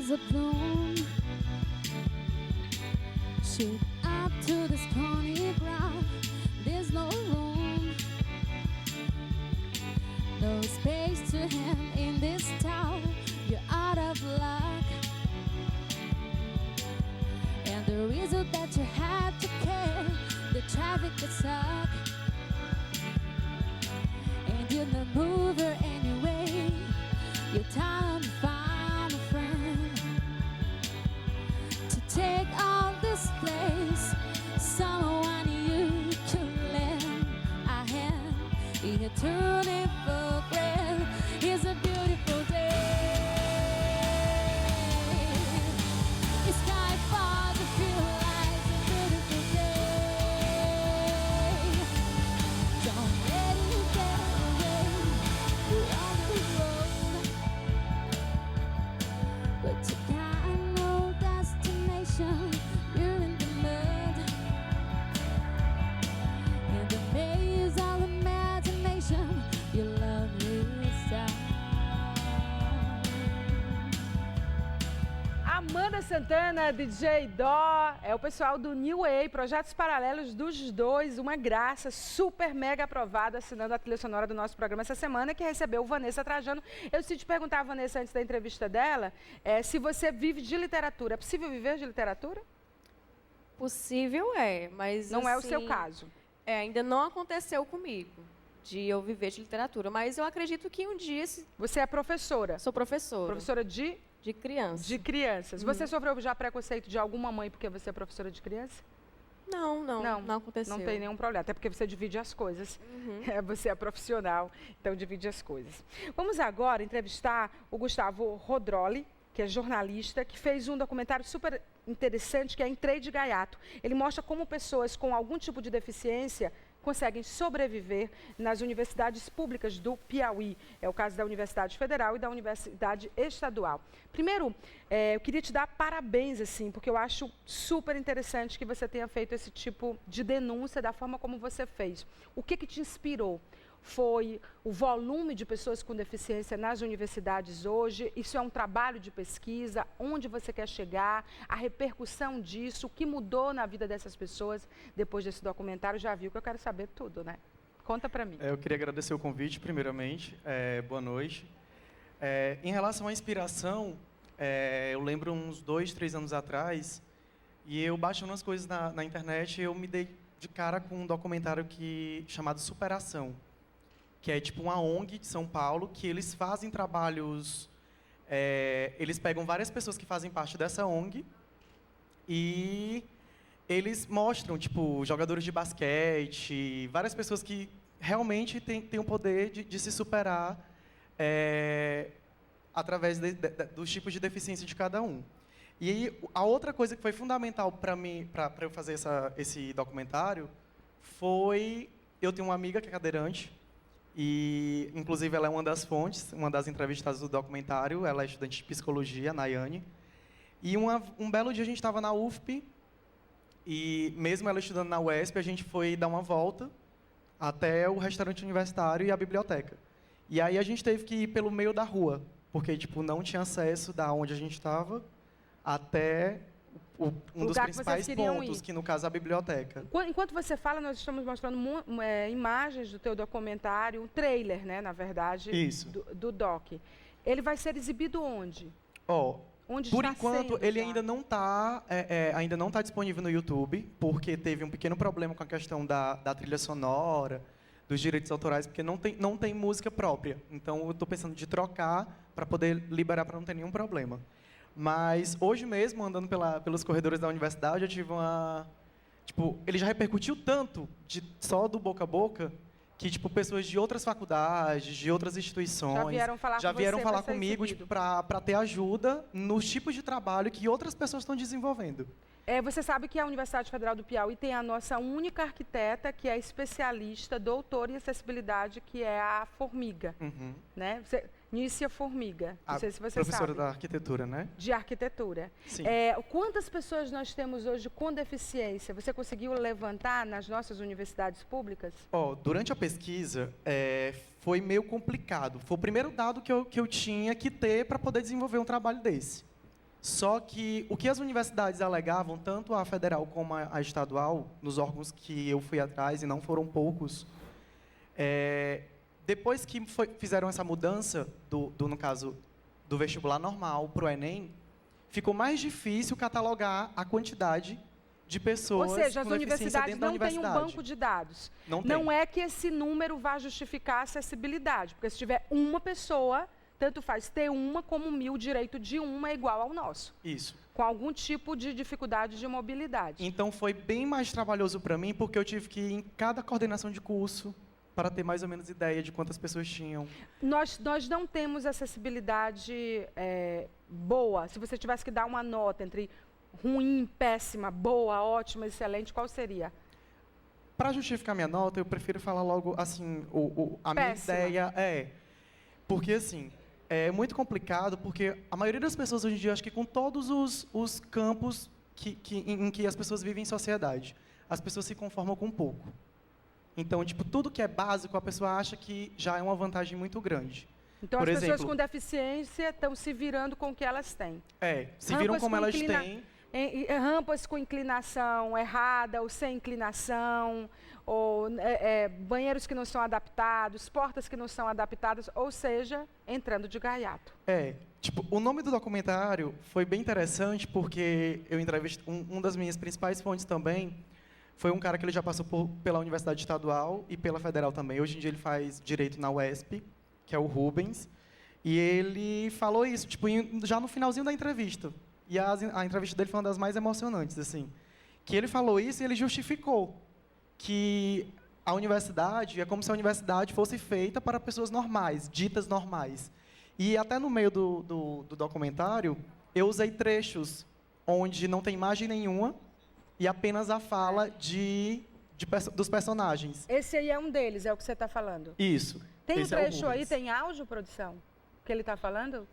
is a bloom. Shoot up to the stony ground. There's no room, no space to him in this town. You're out of luck, and the reason that you had to care, the traffic that suck, and you're the mover anyway. You're time to find a friend to take on this place. Someone you can lend a hand in a turning for grand. It's a beautiful day. The sky falls and feels like a beautiful day. Don't let it get away. We're on the road, but you got no destination. You're in the mud, in the maze of imagination. Your love is out. Amanda Santana, DJ Dó, é o pessoal do New Way, projetos paralelos dos dois, uma graça, super mega aprovado, assinando a trilha sonora do nosso programa essa semana, que recebeu Vanessa Trajano. Eu decidi te perguntar a Vanessa, antes da entrevista dela, se você vive de literatura. É possível viver de literatura? Possível mas Não é o assim, seu caso. Ainda não aconteceu comigo de eu viver de literatura, mas eu acredito que um dia Você é professora? sou professora. Professora de criança. de crianças. Você sofreu já preconceito de alguma mãe porque você é professora de criança? Não aconteceu. Não tem nenhum problema, até porque você divide as coisas. Você é profissional, então divide as coisas. Vamos agora entrevistar o Gustavo Rodroli, que é jornalista, que fez um documentário super interessante, que é Entrei de Gaiato. Ele mostra como pessoas com algum tipo de deficiência conseguem sobreviver nas universidades públicas do Piauí. É o caso da Universidade Federal e da Universidade Estadual. Primeiro, eu queria te dar parabéns, assim, porque eu acho super interessante que você tenha feito esse tipo de denúncia da forma como você fez. O que te inspirou? Foi o volume de pessoas com deficiência nas universidades hoje? Isso é um trabalho de pesquisa? Onde você quer chegar? A repercussão disso? O que mudou na vida dessas pessoas depois desse documentário? Já viu que eu quero saber tudo, né? Conta pra mim. Eu queria agradecer o convite, primeiramente. Boa noite. Em relação à inspiração, eu lembro uns 2, 3 anos atrás, e eu baixando as coisas na internet, eu me dei de cara com um documentário chamado Superação, que é tipo uma ONG de São Paulo, que eles fazem trabalhos... eles pegam várias pessoas que fazem parte dessa ONG e eles mostram, tipo, jogadores de basquete, várias pessoas que realmente têm o poder de se superar através dos tipos de deficiência de cada um. E aí, a outra coisa que foi fundamental para mim, para eu fazer esse documentário, foi... Eu tenho uma amiga que é cadeirante, e, inclusive, ela é uma das fontes, uma das entrevistadas do documentário. Ela é estudante de psicologia, Nayane. E um belo dia a gente estava na UFP, e mesmo ela estudando na UESP, a gente foi dar uma volta até o restaurante universitário e a biblioteca. E aí a gente teve que ir pelo meio da rua, porque tipo, não tinha acesso da onde a gente estava até um dos principais pontos, que no caso é a biblioteca. Enquanto você fala, nós estamos mostrando imagens do teu documentário, um trailer, né, na verdade, Isso. do doc. Ele vai ser exibido onde? Onde por está enquanto, sendo ele já? ainda não está disponível no YouTube, porque teve um pequeno problema com a questão da trilha sonora, dos direitos autorais, porque não tem música própria. Então, eu estou pensando de trocar para poder liberar, para não ter nenhum problema. Mas, hoje mesmo, andando pelos corredores da universidade, eu tive uma... Tipo, ele já repercutiu tanto, só do boca a boca, que tipo, pessoas de outras faculdades, de outras instituições... Já vieram falar comigo tipo, para ter ajuda nos tipos de trabalho que outras pessoas estão desenvolvendo. Você sabe que a Universidade Federal do Piauí tem a nossa única arquiteta, que é especialista, doutora em acessibilidade, que é a Formiga. Né? Nícia Formiga, não sei se você professora sabe. da arquitetura, né? De arquitetura. Sim. Quantas pessoas nós temos hoje com deficiência? Você conseguiu levantar nas nossas universidades públicas? Durante a pesquisa, foi meio complicado. Foi o primeiro dado que eu tinha que ter para poder desenvolver um trabalho desse. Só que o que as universidades alegavam, tanto a federal como a estadual, nos órgãos que eu fui atrás, e não foram poucos, depois que fizeram essa mudança, no caso, do vestibular normal para o Enem, ficou mais difícil catalogar a quantidade de pessoas Ou seja, as com deficiência universidades dentro da não têm um universidade. banco de dados. Não tem. Não é que esse número vá justificar a acessibilidade, porque se tiver uma pessoa, tanto faz ter uma como 1.000, o direito de uma é igual ao nosso, Isso. com algum tipo de dificuldade de mobilidade. Então, foi bem mais trabalhoso para mim, porque eu tive que ir em cada coordenação de curso para ter mais ou menos ideia de quantas pessoas tinham. Nós não temos acessibilidade boa. Se você tivesse que dar uma nota entre ruim, péssima, boa, ótima, excelente, qual seria? Para justificar minha nota, eu prefiro falar logo, assim, a minha Péssima. ideia porque, assim, é muito complicado, porque a maioria das pessoas hoje em dia, acho que com todos os campos em que as pessoas vivem em sociedade, as pessoas se conformam com pouco. Então, tipo, tudo que é básico, a pessoa acha que já é uma vantagem muito grande. Então, Por as pessoas exemplo, com deficiência estão se virando com o que elas têm. se viram Rampas como com elas têm. Rampas com inclinação errada ou sem inclinação, ou banheiros que não são adaptados, portas que não são adaptadas, ou seja, entrando de gaiato. Tipo, o nome do documentário foi bem interessante porque eu entrevistei uma das minhas principais fontes também, foi um cara que ele já passou pela Universidade Estadual e pela Federal também. Hoje em dia ele faz direito na UESP, que é o Rubens, e ele falou isso, tipo, já no finalzinho da entrevista. E a entrevista dele foi uma das mais emocionantes, assim. Que ele falou isso e ele justificou que a universidade é como se a universidade fosse feita para pessoas normais, ditas normais. E até no meio do documentário, eu usei trechos onde não tem imagem nenhuma e apenas a fala dos personagens. Esse aí é um deles, é o que você está falando. Isso. Tem um Esse é o trecho aí, Rubens. tem áudio, produção? Que ele está falando?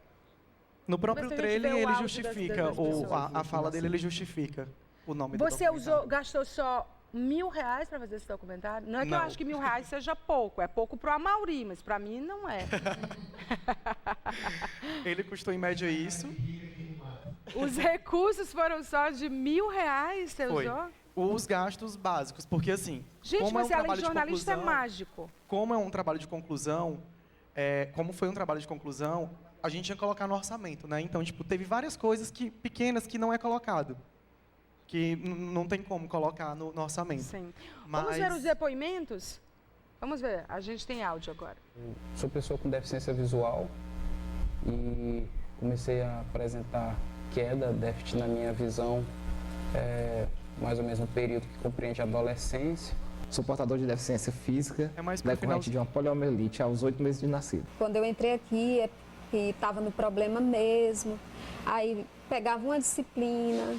No próprio Vê se a gente trailer, vê o ele áudio justifica, das pessoas. a fala dele, ele justifica o nome do Você documentário. gastou só R$1.000 para fazer esse documentário? Não é que eu Não. acho que R$1.000 seja pouco, é pouco para o Amaury, mas para mim não é. Ele custou em média isso. Os recursos foram só de R$1.000, você Foi. usou? Os gastos básicos, porque assim, Gente, como é um você além trabalho de de jornalista é conclusão, mágico. como é um trabalho de conclusão, como foi um trabalho de conclusão, a gente tinha que colocar no orçamento, né? Então, tipo, teve várias coisas pequenas que não é colocado, que não tem como colocar no orçamento. Sim. Mas Vamos ver os depoimentos? Vamos ver, a gente tem áudio agora. Sou pessoa com deficiência visual e comecei a apresentar queda, déficit na minha visão, mais ou menos no período que compreende a adolescência. Sou portador de deficiência física, É mais pro decorrente de uma poliomielite aos 8 meses de nascido. Quando eu entrei aqui, estava no problema mesmo, aí pegava uma disciplina,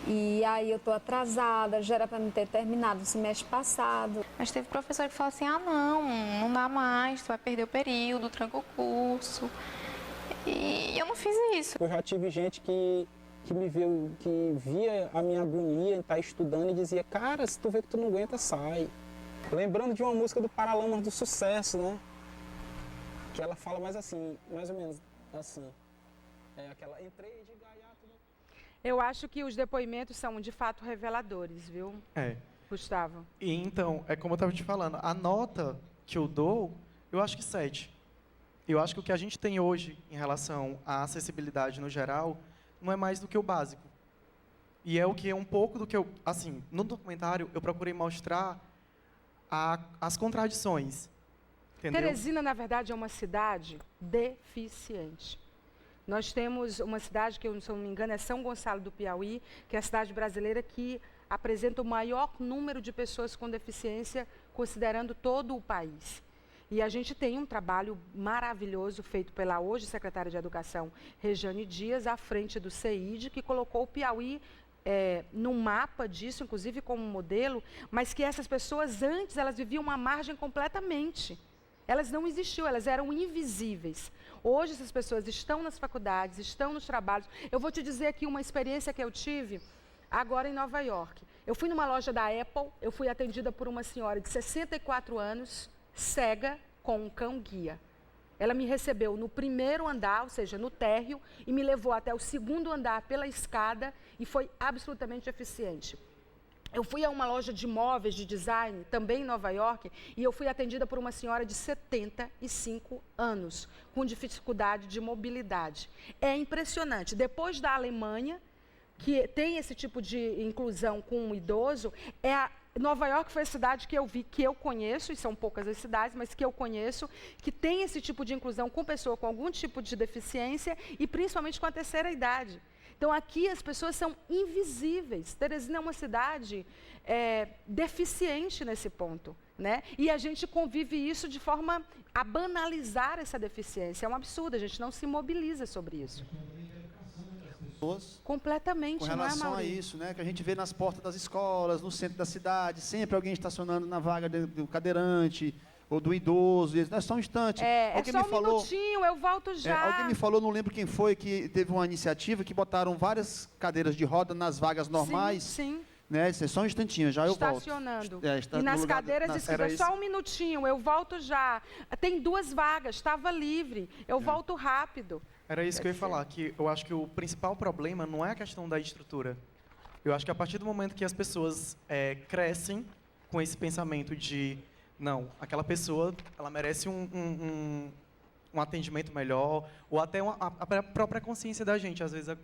e aí eu estou atrasada, já era para me ter terminado o semestre passado. Mas teve professor que falou assim, não dá mais, tu vai perder o período, tranca o curso. E eu não fiz isso. Eu já tive gente que me viu, que via a minha agonia em estar estudando e dizia, cara, se tu vê que tu não aguenta, sai. Lembrando de uma música do Paralamas do Sucesso, né? Que ela fala mais assim, mais ou menos assim. É aquela, entrei de gaiato. Eu acho que os depoimentos são, de fato, reveladores, viu, Gustavo? E então, é como eu estava te falando, a nota que eu dou, eu acho que 7. Eu acho que o que a gente tem hoje em relação à acessibilidade no geral não é mais do que o básico. E é o que é um pouco do que eu... Assim, no documentário, eu procurei mostrar as contradições. Entendeu? Teresina, na verdade, é uma cidade deficiente. Nós temos uma cidade que, se eu não me engano, é São Gonçalo do Piauí, que é a cidade brasileira que apresenta o maior número de pessoas com deficiência, considerando todo o país. E a gente tem um trabalho maravilhoso feito pela hoje secretária de Educação, Rejane Dias, à frente do CEID, que colocou o Piauí no mapa disso, inclusive como modelo, mas que essas pessoas antes, elas viviam uma margem completamente. Elas não existiam, elas eram invisíveis. Hoje essas pessoas estão nas faculdades, estão nos trabalhos. Eu vou te dizer aqui uma experiência que eu tive agora em Nova York. Eu fui numa loja da Apple, eu fui atendida por uma senhora de 64 anos, cega, com um cão-guia. Ela me recebeu no primeiro andar, ou seja, no térreo, e me levou até o segundo andar pela escada e foi absolutamente eficiente. Eu fui a uma loja de móveis de design, também em Nova York, e eu fui atendida por uma senhora de 75 anos, com dificuldade de mobilidade. É impressionante. Depois da Alemanha, que tem esse tipo de inclusão com um idoso, Nova York foi a cidade que eu vi, que eu conheço, e são poucas as cidades, mas que eu conheço, que tem esse tipo de inclusão com pessoa com algum tipo de deficiência e principalmente com a terceira idade. Então, aqui as pessoas são invisíveis. Teresina é uma cidade deficiente nesse ponto, né? E a gente convive isso de forma a banalizar essa deficiência. É um absurdo, a gente não se mobiliza sobre isso. Completamente, com relação não é, a isso, né? Que a gente vê nas portas das escolas, no centro da cidade, sempre alguém estacionando na vaga do cadeirante ou do idoso. É só um instante. É só um minutinho, eu volto já. Alguém me falou, não lembro quem foi, que teve uma iniciativa que botaram várias cadeiras de roda nas vagas normais. Sim. Né? Isso é só um instantinho, já eu volto. Estacionando. Está e nas cadeiras escrito, é só um minutinho, eu volto já. Tem 2 vagas, estava livre, eu volto rápido. Era isso que eu ia falar, que eu acho que o principal problema não é a questão da estrutura. Eu acho que a partir do momento que as pessoas crescem com esse pensamento de, não, aquela pessoa, ela merece um atendimento melhor, ou até a própria consciência da gente, às vezes,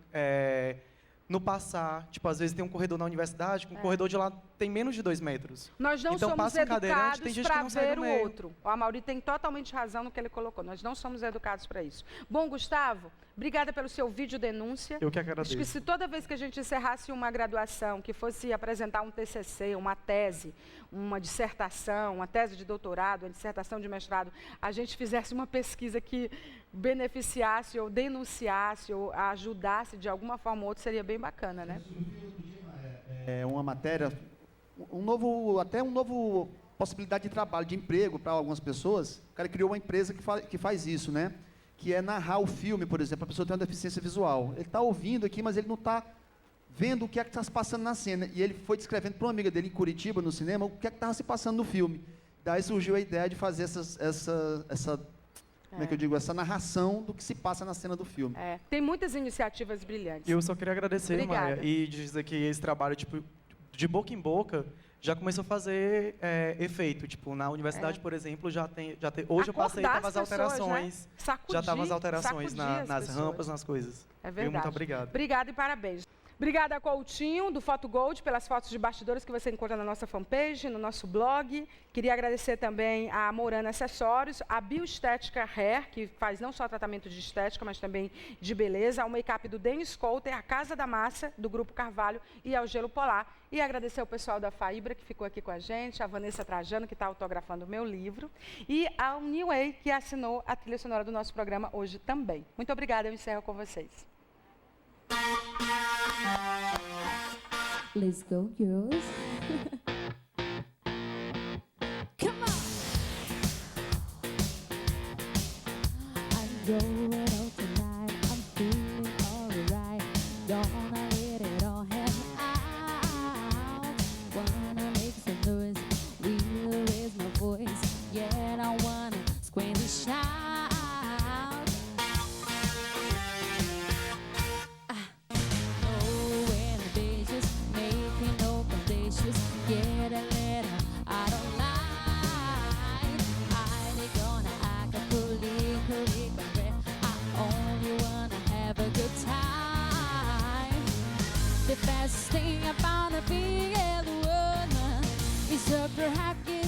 no passar, tipo, às vezes tem um corredor na universidade, um corredor de lá tem menos de 2 metros. Nós não então, somos educados para ver o outro. O Amaury tem totalmente razão no que ele colocou. Nós não somos educados para isso. Bom, Gustavo, obrigada pelo seu vídeo denúncia. Eu que agradeço. Acho que se toda vez que a gente encerrasse uma graduação, que fosse apresentar um TCC, uma tese, uma dissertação, uma tese de doutorado, uma dissertação de mestrado, a gente fizesse uma pesquisa que beneficiasse ou denunciasse ou ajudasse de alguma forma ou outra, seria bem bacana, né? Uma matéria, até uma nova possibilidade de trabalho, de emprego para algumas pessoas. O cara criou uma empresa que faz isso, né? Que é narrar o filme, por exemplo. A pessoa tem uma deficiência visual. Ele está ouvindo aqui, mas ele não está vendo o que é que está se passando na cena. E ele foi descrevendo para uma amiga dele em Curitiba, no cinema, o que é que estava se passando no filme. Daí surgiu a ideia de fazer como é que eu digo, essa narração do que se passa na cena do filme. Tem muitas iniciativas brilhantes. Eu só queria agradecer, Maia, e dizer que esse trabalho, tipo, de boca em boca, já começou a fazer efeito. Tipo, na universidade, por exemplo, hoje eu passei e estavam as alterações. Né? Já estavam as alterações nas rampas, nas coisas. É verdade. Muito obrigado. Obrigada e parabéns. Obrigada, Coutinho, do Foto Gold, pelas fotos de bastidores que você encontra na nossa fanpage, no nosso blog. Queria agradecer também a Mourana Acessórios, a Bioestética Hair, que faz não só tratamento de estética, mas também de beleza, ao make-up do Dennis Coulter, a Casa da Massa, do Grupo Carvalho, e ao Gelo Polar. E agradecer ao pessoal da Faibra, que ficou aqui com a gente, a Vanessa Trajano, que está autografando o meu livro, e ao New Way, que assinou a trilha sonora do nosso programa hoje também. Muito obrigada, eu encerro com vocês. Let's go, girls. Come on. I'm going out tonight. I'm feeling alright. Gonna let it all hang out. Wanna make some noise. Really raise my voice. Yeah, I wanna scream and shout. Get a letter out of line. I ain't gonna act a foolish I only wanna have a good time. The best thing about being a woman is a happy